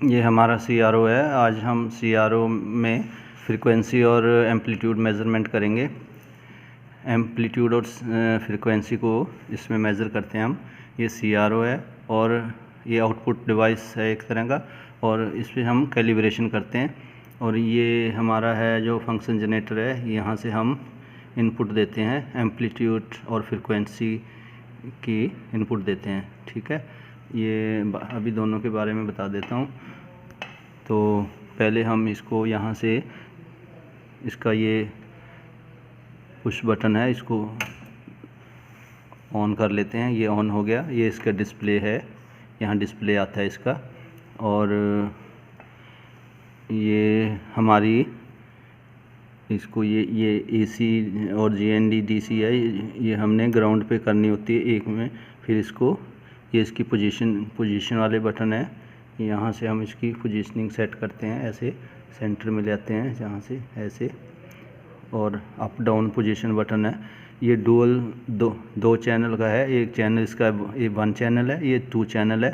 ये हमारा CRO है। आज हम CRO में फ्रीक्वेंसी और एम्पलीट्यूड मेज़रमेंट करेंगे। एम्पलीट्यूड और फ्रीक्वेंसी को इसमें मेज़र करते हैं हम। ये CRO है और ये आउटपुट डिवाइस है एक तरह का, और इस पर हम कैलिब्रेशन करते हैं। और ये हमारा है जो फंक्शन जनरेटर है, यहाँ से हम इनपुट देते हैं, एम्पलीट्यूड और फ्रीक्वेंसी की इनपुट देते हैं। ठीक है, ये अभी दोनों के बारे में बता देता हूँ। तो पहले हम इसको यहाँ से, इसका ये पुश बटन है, इसको ऑन कर लेते हैं। ये ऑन हो गया। ये इसका डिस्प्ले है, यहाँ डिस्प्ले आता है इसका। और ये हमारी इसको ये AC और GND DC है, ये हमने ग्राउंड पे करनी होती है एक में। फिर इसको, ये इसकी पोजीशन वाले बटन है, यहाँ से हम इसकी पोजीशनिंग सेट करते हैं। ऐसे सेंटर में ले आते हैं जहाँ से, ऐसे। और अप डाउन पोजीशन बटन है। ये डुअल दो चैनल का है। एक चैनल इसका ये 1 चैनल है, ये 2 चैनल है।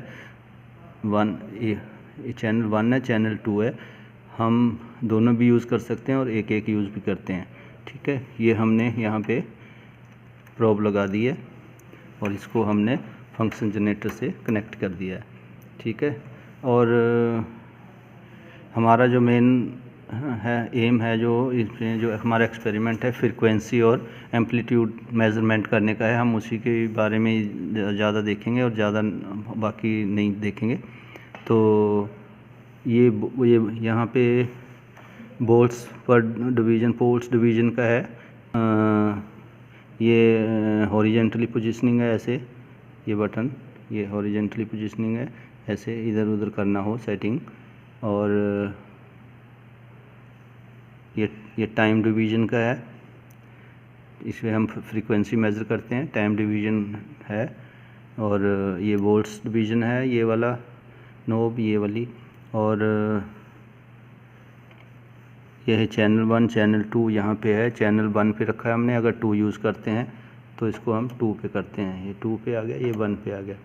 ये चैनल 1 है, चैनल 2 है। हम दोनों भी यूज़ कर सकते हैं और एक एक यूज़ भी करते हैं। ठीक है, ये हमने यहाँ पे प्रोब लगा दी है और इसको हमने फंक्शन जनरेटर से कनेक्ट कर दिया है। ठीक है, और हमारा जो मेन है, एम है, जो इसमें जो हमारा एक्सपेरिमेंट है, फ्रीक्वेंसी और एम्पलीट्यूड मेज़रमेंट करने का है। हम उसी के बारे में ज़्यादा देखेंगे और ज़्यादा बाकी नहीं देखेंगे। तो ये यहाँ पे पोल्स डिवीज़न का है। ये हॉरिजेंटली पोजीशनिंग है, ऐसे। ये बटन, ये हॉरिजेंटली पोजीशनिंग है, ऐसे इधर उधर करना हो सेटिंग। और ये टाइम डिवीज़न का है, इसमें हम फ्रीक्वेंसी मेज़र करते हैं, टाइम डिवीज़न है। और ये वोल्ट्स डिवीज़न है, ये वाला नोब, ये वाली। और यह है चैनल 1, चैनल 2 यहाँ पे है। चैनल 1 पे रखा है हमने। अगर 2 यूज़ करते हैं तो इसको हम 2 पे करते हैं। ये 2 पे आ गया, ये 1 पे आ गया।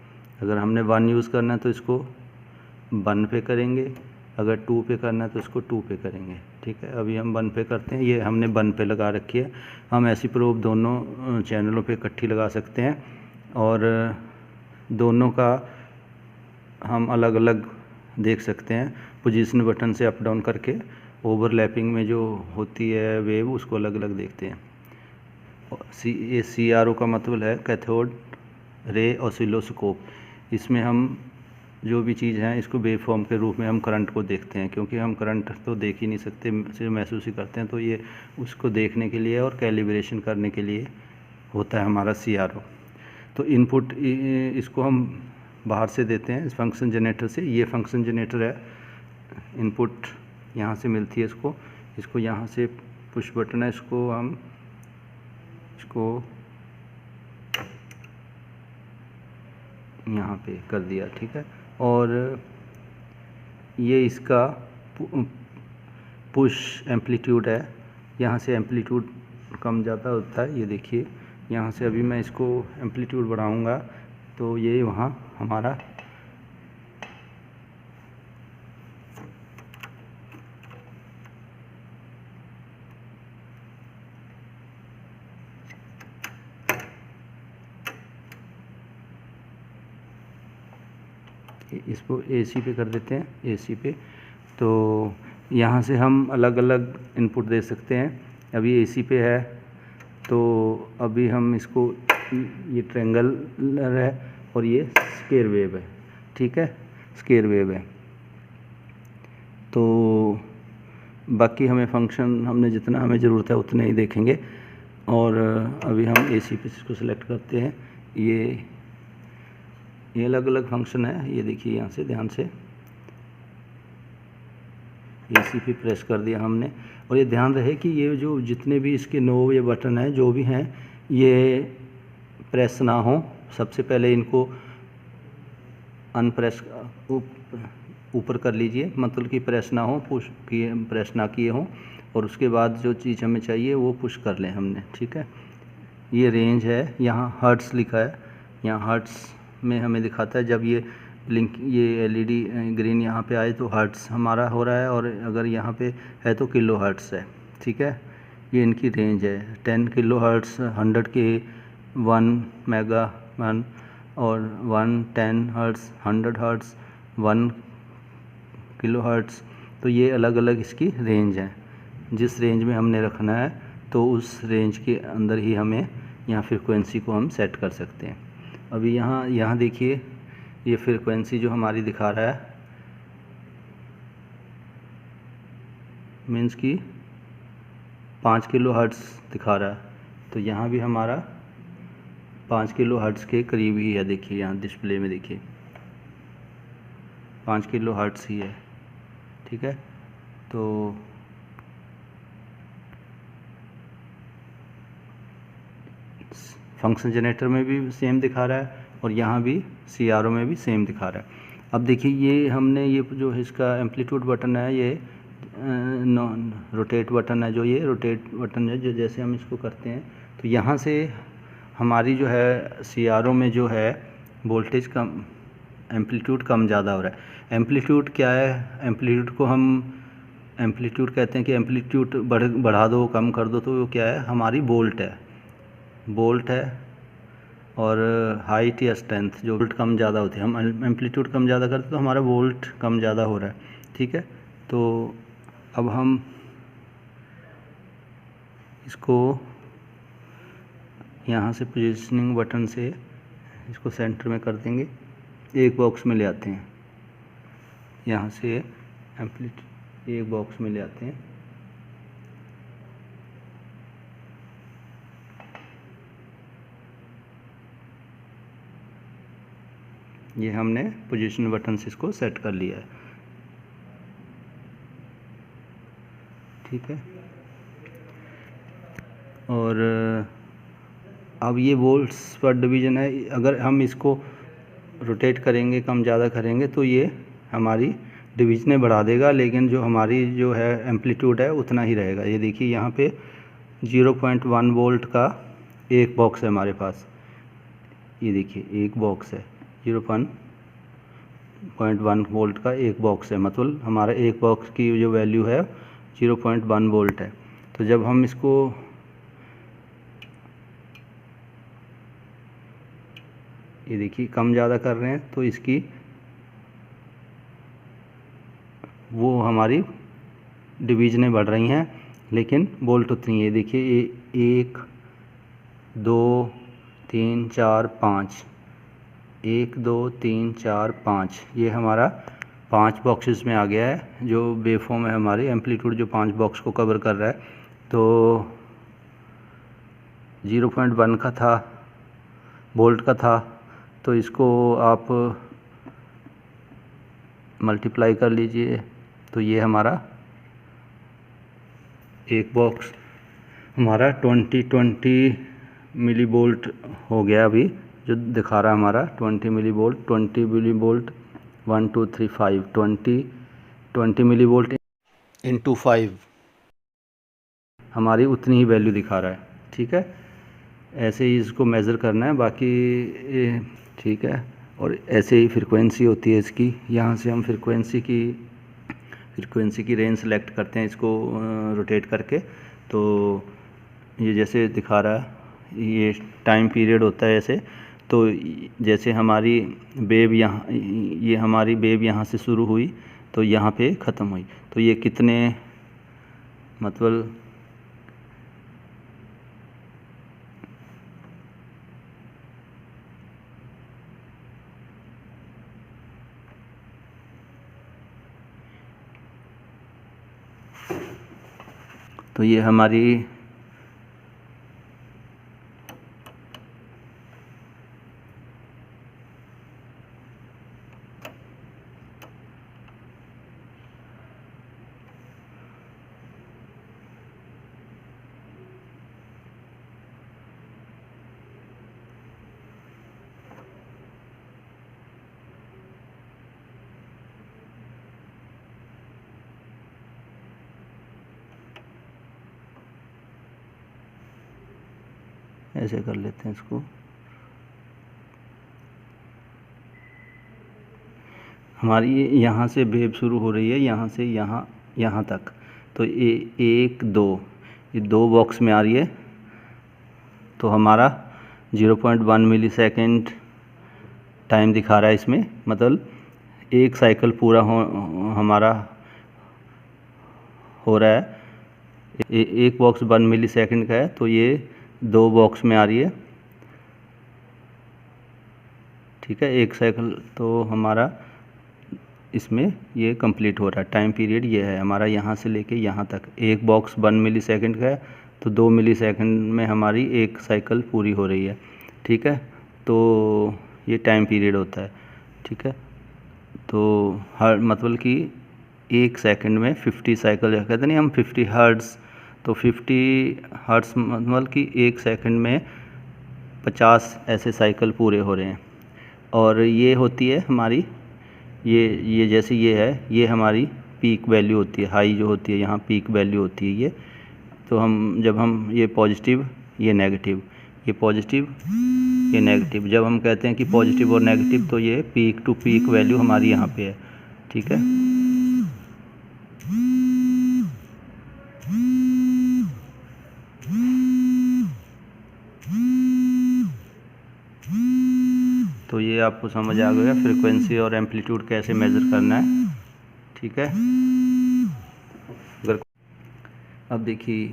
अगर हमने 1 यूज़ करना है तो इसको 1 पे करेंगे, अगर 2 पे करना है तो इसको 2 पे करेंगे। ठीक है, अभी हम 1 पे करते हैं। ये हमने 1 पे लगा रखी है। हम ऐसी प्रोब दोनों चैनलों पे इकट्ठी लगा सकते हैं, और दोनों का हम अलग अलग देख सकते हैं पोजीशन बटन से अप डाउन करके। ओवरलैपिंग में जो होती है वेव, उसको अलग अलग देखते हैं। ये CRO का मतलब है कैथोड रे ऑसिलोस्कोप। इसमें हम जो भी चीज़ है, इसको वेव फॉर्म के रूप में हम करंट को देखते हैं, क्योंकि हम करंट तो देख ही नहीं सकते, सिर्फ महसूस ही करते हैं। तो ये उसको देखने के लिए और कैलिब्रेशन करने के लिए होता है हमारा CRO। तो इनपुट इसको हम बाहर से देते हैं, इस फंक्शन जनरेटर से। ये फंक्शन जनरेटर है, इनपुट यहाँ से मिलती है इसको यहाँ से पुश बटन है, इसको हम यहाँ पे कर दिया। ठीक है, और ये इसका पुश एम्पलीट्यूड है। यहाँ से एम्पलीट्यूड कम ज़्यादा होता है, ये देखिए। यहाँ से अभी मैं इसको एम्पलीट्यूड बढ़ाऊँगा तो ये वहाँ हमारा इसको AC पे कर देते हैं, AC पे। तो यहाँ से हम अलग अलग इनपुट दे सकते हैं। अभी AC पे है, तो अभी हम इसको, ये ट्रायंगुलर है और ये स्क्वायर वेव है। ठीक है, स्क्वायर वेव है। तो बाकी हमें फंक्शन, हमने जितना हमें ज़रूरत है उतने ही देखेंगे। और अभी हम AC पे इसको सेलेक्ट करते हैं। ये अलग अलग फंक्शन है, ये देखिए यहाँ से ध्यान से। AC पे प्रेस कर दिया हमने। और ये ध्यान रहे कि ये जो जितने भी इसके नोब या बटन हैं, जो भी हैं, ये प्रेस ना हो। सबसे पहले इनको अनप्रेस ऊपर कर लीजिए, मतलब कि प्रेस ना हो, प्रेस ना किए हों। और उसके बाद जो चीज़ हमें चाहिए वो पुश कर लें हमने। ठीक है, ये रेंज है, यहाँ हर्ट्ज़ लिखा है। यहाँ हर्ट्ज़ में हमें दिखाता है जब ये ब्लिंक ये एलईडी ग्रीन यहाँ पे आए तो हर्ट्स हमारा हो रहा है, और अगर यहाँ पे है तो किलो हर्ट्स है। ठीक है, ये इनकी रेंज है 10 किलो हर्ट्स, 100 के 1 मेगा 1, और 110 हर्ट्स, 100 हर्ट्स, 1 किलो हर्ट्स। तो ये अलग अलग इसकी रेंज है। जिस रेंज में हमने रखना है तो उस रेंज के अंदर ही हमें यहाँ फ्रिक्वेंसी को हम सेट कर सकते हैं। अभी यहाँ देखिए, ये फ्रिक्वेंसी जो हमारी दिखा रहा है मीन्स कि 5 किलो हर्ट्ज़ दिखा रहा है, तो यहाँ भी हमारा 5 किलो हर्ट्ज़ के करीब ही है। देखिए यहाँ डिस्प्ले में देखिए 5 किलो हर्ट्ज़ ही है। ठीक है, तो फंक्शन जनरेटर में भी सेम दिखा रहा है और यहाँ भी CRO में भी सेम दिखा रहा है। अब देखिए ये हमने ये जो इसका एम्पलीट्यूड बटन है, ये नॉन रोटेट बटन है, जो ये रोटेट बटन है, जो जैसे हम इसको करते हैं तो यहाँ से हमारी जो है CRO में जो है वोल्टेज कम, एम्पलीट्यूड कम ज़्यादा हो रहा है। एम्पलीट्यूड क्या है, एम्पलीट्यूड को हम एम्पलीट्यूड कहते हैं कि एम्पलीट्यूड बढ़ा दो कम कर दो, तो वो क्या है, हमारी वोल्ट है। और हाइट या स्ट्रेंथ, जो वोल्ट कम ज़्यादा होती है, हम एम्पलीट्यूड कम ज़्यादा करते तो हमारा वोल्ट कम ज़्यादा हो रहा है। ठीक है, तो अब हम इसको यहाँ से पोजीशनिंग बटन से इसको सेंटर में कर देंगे, एक बॉक्स में ले आते हैं। यहाँ से एम्पलीट्यूड एक बॉक्स में ले आते हैं। ये हमने पोजीशन बटन से इसको सेट कर लिया है। ठीक है, और अब ये वोल्ट्स पर डिवीज़न है। अगर हम इसको रोटेट करेंगे, कम ज़्यादा करेंगे, तो ये हमारी डिवीज़नें बढ़ा देगा, लेकिन जो हमारी जो है एम्पलीट्यूड है उतना ही रहेगा। ये देखिए यहाँ पे 0.1 वोल्ट का एक बॉक्स है हमारे पास। ये देखिए एक बॉक्स है, 0.1 वोल्ट का एक बॉक्स है, मतलब हमारा एक बॉक्स की जो वैल्यू है 0.1 वोल्ट है। तो जब हम इसको ये देखिए कम ज़्यादा कर रहे हैं तो इसकी वो हमारी डिवीज़नें बढ़ रही हैं, लेकिन वोल्ट उतनी है। देखिए 1 2 3 4 5, 1 2 3 4 5, ये हमारा 5 बॉक्सेस में आ गया है। जो वेवफॉर्म है हमारी एम्पलीट्यूड जो 5 बॉक्स को कवर कर रहा है। तो 0.1 का था, वोल्ट का था, तो इसको आप मल्टीप्लाई कर लीजिए, तो ये हमारा एक बॉक्स हमारा 20 मिली वोल्ट हो गया। अभी जो दिखा रहा है हमारा 20 millivolt, 1 2 3 5 20 millivolt into 5 हमारी उतनी ही वैल्यू दिखा रहा है। ठीक है, ऐसे ही इसको मेज़र करना है, बाकी ठीक है। और ऐसे ही फ्रिक्वेंसी होती है इसकी। यहाँ से हम फ्रिक्वेंसी की रेंज सेलेक्ट करते हैं इसको रोटेट करके। तो ये जैसे दिखा रहा है, ये टाइम पीरियड होता है ऐसे। तो जैसे हमारी वेव ये हमारी वेव यहाँ से शुरू हुई तो यहाँ पे ख़त्म हुई, तो ये कितने मतलब तो ये हमारी ऐसे कर लेते हैं इसको। हमारी यहाँ से वेव शुरू हो रही है, यहाँ से यहाँ तक, तो ये 1 2 ये 2 बॉक्स में आ रही है, तो हमारा 0.1 मिली सेकेंड टाइम दिखा रहा है इसमें, मतलब एक साइकिल पूरा हमारा हो रहा है। एक बॉक्स 1 मिली सेकेंड का है, तो ये 2 बॉक्स में आ रही है, ठीक है, एक साइकिल तो हमारा इसमें ये कंप्लीट हो रहा है। टाइम पीरियड ये है हमारा यहाँ से लेके यहाँ तक। एक बॉक्स 1 मिली सेकेंड का है, तो 2 मिली सेकेंड में हमारी एक साइकिल पूरी हो रही है, ठीक है। तो ये टाइम पीरियड होता है, ठीक है। तो हर मतलब कि एक सेकंड में 50 साइकिल, कहते नहीं हम 50 हर्ट्ज़, तो 50 हर्ट्ज़ मतलब कि एक सेकंड में 50 ऐसे साइकिल पूरे हो रहे हैं। और ये होती है हमारी, ये जैसे ये है, ये हमारी पीक वैल्यू होती है, हाई जो होती है यहाँ पीक वैल्यू होती है ये। तो हम जब हम ये पॉजिटिव, ये नेगेटिव, ये पॉजिटिव, ये नेगेटिव, जब हम कहते हैं कि पॉजिटिव और नेगेटिव, तो ये पीक टू पीक वैल्यू हमारी यहाँ पे है, ठीक है। तो ये आपको समझ आ गया फ्रीक्वेंसी और एम्पलीट्यूड कैसे मेज़र करना है, ठीक है। अगर अब देखिए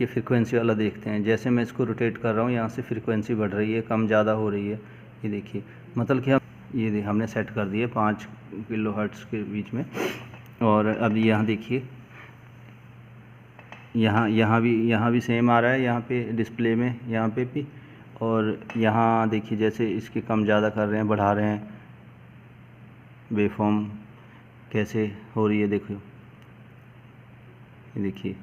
ये फ्रीक्वेंसी वाला देखते हैं, जैसे मैं इसको रोटेट कर रहा हूँ यहाँ से फ्रीक्वेंसी बढ़ रही है, कम ज़्यादा हो रही है, ये देखिए, मतलब कि हम ये हमने सेट कर दिए 5 किलोहर्ट्ज़ के बीच में। और अब यहाँ देखिए, यहाँ भी सेम आ रहा है, यहाँ पे डिस्प्ले में, यहाँ पे भी। और यहाँ देखिए जैसे इसके कम ज़्यादा कर रहे हैं, बढ़ा रहे हैं, वेवफॉर्म कैसे हो रही है, देखो ये देखिए,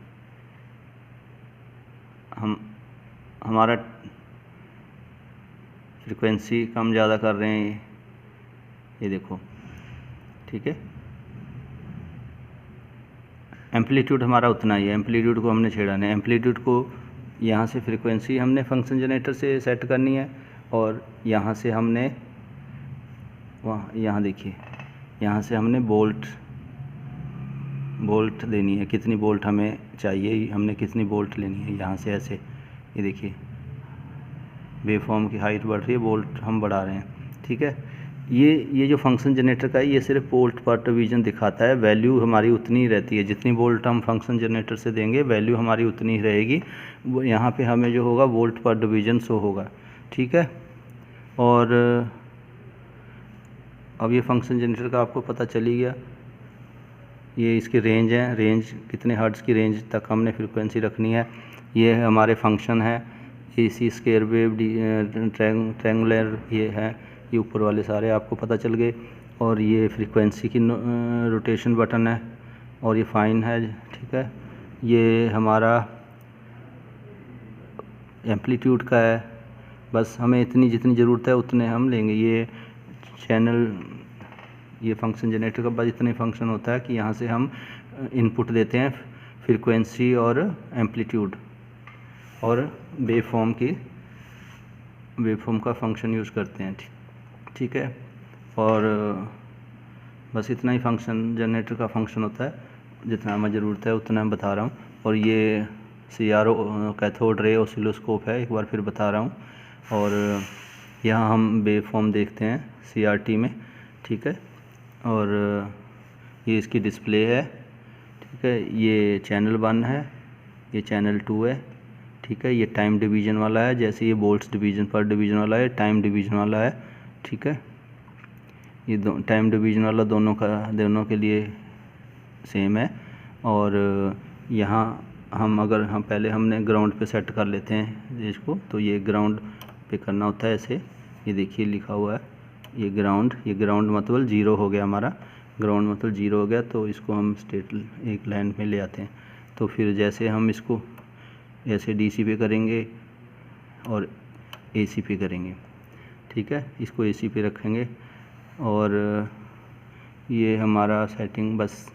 हमारा फ्रीक्वेंसी कम ज़्यादा कर रहे हैं, ये देखो, ठीक है। एम्पलीट्यूड हमारा उतना ही है, एम्पलीट्यूड को हमने छेड़ा नहीं। एम्पलीट्यूड को यहाँ से फ्रीक्वेंसी हमने फंक्शन जनरेटर से सेट करनी है, और यहाँ से हमने यहाँ देखिए, यहाँ से हमने बोल्ट देनी है, कितनी बोल्ट हमें चाहिए, हमने कितनी बोल्ट लेनी है यहाँ से ऐसे, ये देखिए वेवफॉर्म की हाइट बढ़ रही है, बोल्ट हम बढ़ा रहे हैं, ठीक है। ये जो फंक्शन जनरेटर का है, ये सिर्फ बोल्ट पर डिवीज़न दिखाता है, वैल्यू हमारी उतनी ही रहती है, जितनी बोल्ट हम फंक्शन जनरेटर से देंगे वैल्यू हमारी उतनी ही रहेगी। वो यहाँ पे हमें जो होगा बोल्ट पर डिवीज़न शो होगा, ठीक है। और अब ये फंक्शन जनरेटर का आपको पता चली गया, ये इसकी रेंज है, रेंज कितने हर्ट्ज़ की रेंज तक हमने फ्रीक्वेंसी रखनी है। ये हमारे फंक्शन है, AC स्क्वायर वेव, ट्रायंगुलर, ये है, ये ऊपर वाले सारे आपको पता चल गए। और ये फ्रीक्वेंसी की रोटेशन बटन है, और ये फाइन है, ठीक है। ये हमारा एम्पलीट्यूड का है, बस हमें इतनी जितनी ज़रूरत है उतने हम लेंगे। ये चैनल, ये फंक्शन जनरेटर का बस इतने फंक्शन होता है कि यहाँ से हम इनपुट देते हैं फ्रीक्वेंसी और एम्पलीट्यूड, और वेवफॉर्म का फंक्शन यूज़ करते हैं, ठीक है। और बस इतना ही फंक्शन जनरेटर का फंक्शन होता है, जितना हमें ज़रूरत है उतना मैं बता रहा हूँ। और ये CRO कैथोड रे ऑसिलोस्कोप है, एक बार फिर बता रहा हूँ। और यहाँ हम वेवफॉर्म देखते हैं CRT में, ठीक है। और ये इसकी डिस्प्ले है, ठीक है। ये चैनल 1 है, ये चैनल 2 है, ठीक है। ये टाइम डिवीज़न वाला है, जैसे ये वोल्ट्स डिवीज़न पर डिवीज़न वाला है, टाइम डिवीज़न वाला है, ठीक है। ये टाइम डिवीज़न वाला दोनों के लिए सेम है। और यहाँ हम पहले हमने ग्राउंड पे सेट कर लेते हैं इसको, तो ये ग्राउंड पे करना होता है ऐसे, ये देखिए लिखा हुआ है, ये ग्राउंड मतलब 0 हो गया हमारा, ग्राउंड मतलब 0 हो गया। तो इसको हम स्ट्रेट एक लाइन में ले आते हैं। तो फिर जैसे हम इसको ऐसे DC पे करेंगे और AC पे करेंगे, ठीक है। इसको AC पे रखेंगे, और ये हमारा सेटिंग, बस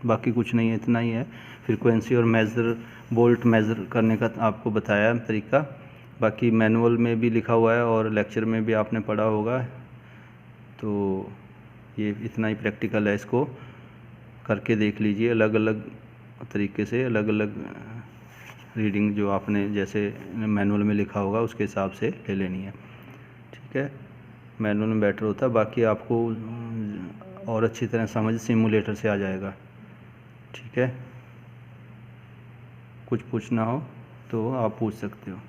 बाकी कुछ नहीं है, इतना ही है। फ्रीक्वेंसी और बोल्ट मेज़र करने का आपको बताया तरीका, बाकी मैनुअल में भी लिखा हुआ है और लेक्चर में भी आपने पढ़ा होगा। तो ये इतना ही प्रैक्टिकल है, इसको करके देख लीजिए। अलग अलग तरीके से अलग अलग रीडिंग जो आपने जैसे मैनुअल में लिखा होगा उसके हिसाब से ले लेनी है। ठीक है, मैनुअल में बेटर होता है, बाकी आपको और अच्छी तरह समझ सिमुलेटर से आ जाएगा। ठीक है, कुछ पूछना हो तो आप पूछ सकते हो।